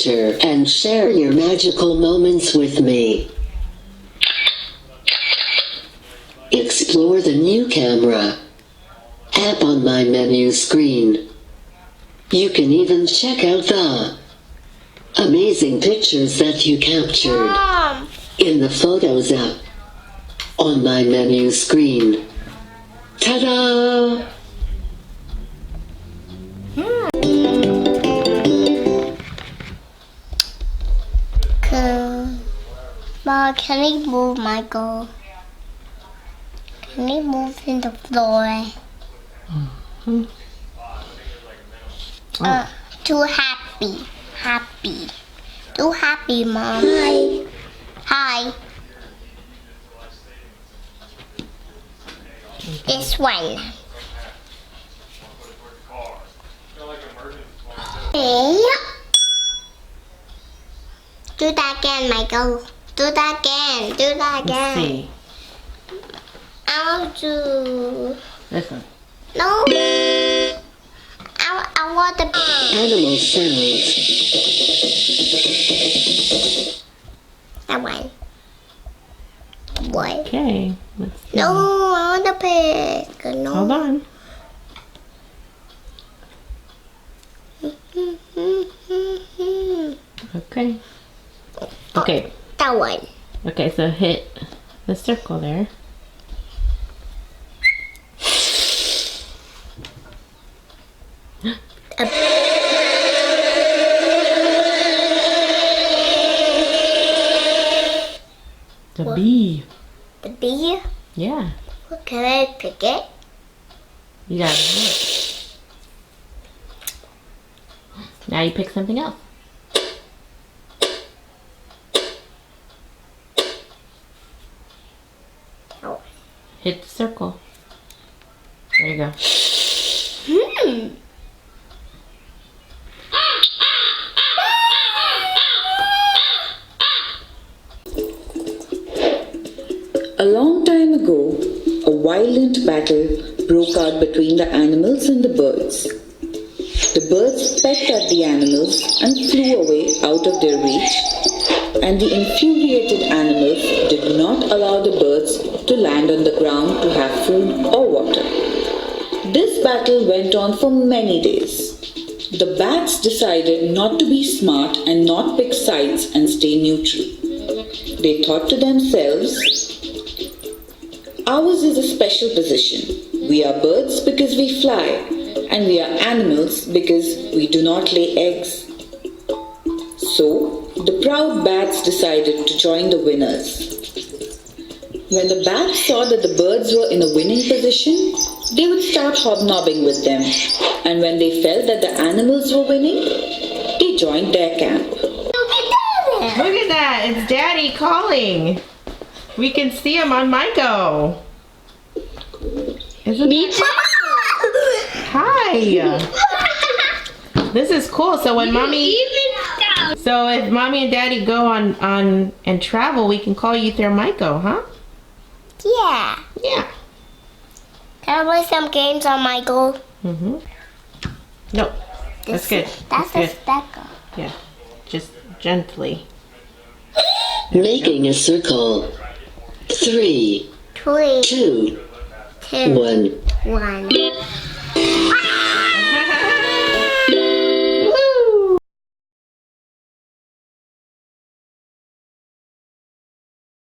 adventure and share your magical moments with me. Explore the new camera app on my menu screen. You can even check out the amazing pictures that you captured in the Photos app on my menu screen. Ta-da! Mom, can we move Michael? Can we move in the floor? Too happy. Happy. Too happy, Mom. Hi. Hi. This one. Hey. Do that again, Michael. Do that again. Do that again. Let's see. I'll do. This one. No. I want the Animal sounds. that one. What? Okay. Let's see. No, I want the pig. No. Hold on. Okay. Okay. That one. Okay, so hit the circle there. The bee. The bee? Yeah. Can I pick it? You got it. Now you pick something else. Oh. Hit the circle. There you go. A long time ago, a violent battle broke out between the animals and the birds. The birds pecked at the animals and flew away out of their reach, and the infuriated animals did not allow the birds to land on the ground to have food or water. This battle went on for many days. The bats decided not to be smart and not pick sides and stay neutral. They thought to themselves, ours is a special position. We are birds because we fly, and we are animals because we do not lay eggs. So, the proud bats decided to join the winners. When the bats saw that the birds were in a winning position, they would start hobnobbing with them, and when they felt that the animals were winning, they joined their camp. Look at that! It's Daddy calling. We can see him on Miko. Isn't Me too. Hi. This is cool. So when mommy, so if mommy and daddy go on and travel, we can call you through Miko, huh? Yeah. Yeah. Can I play some games on Michael? Mhm. No, that's good. That's good. a speckle. Yeah, just gently. Making a circle. 3, 3, 2, 2, 1. 1.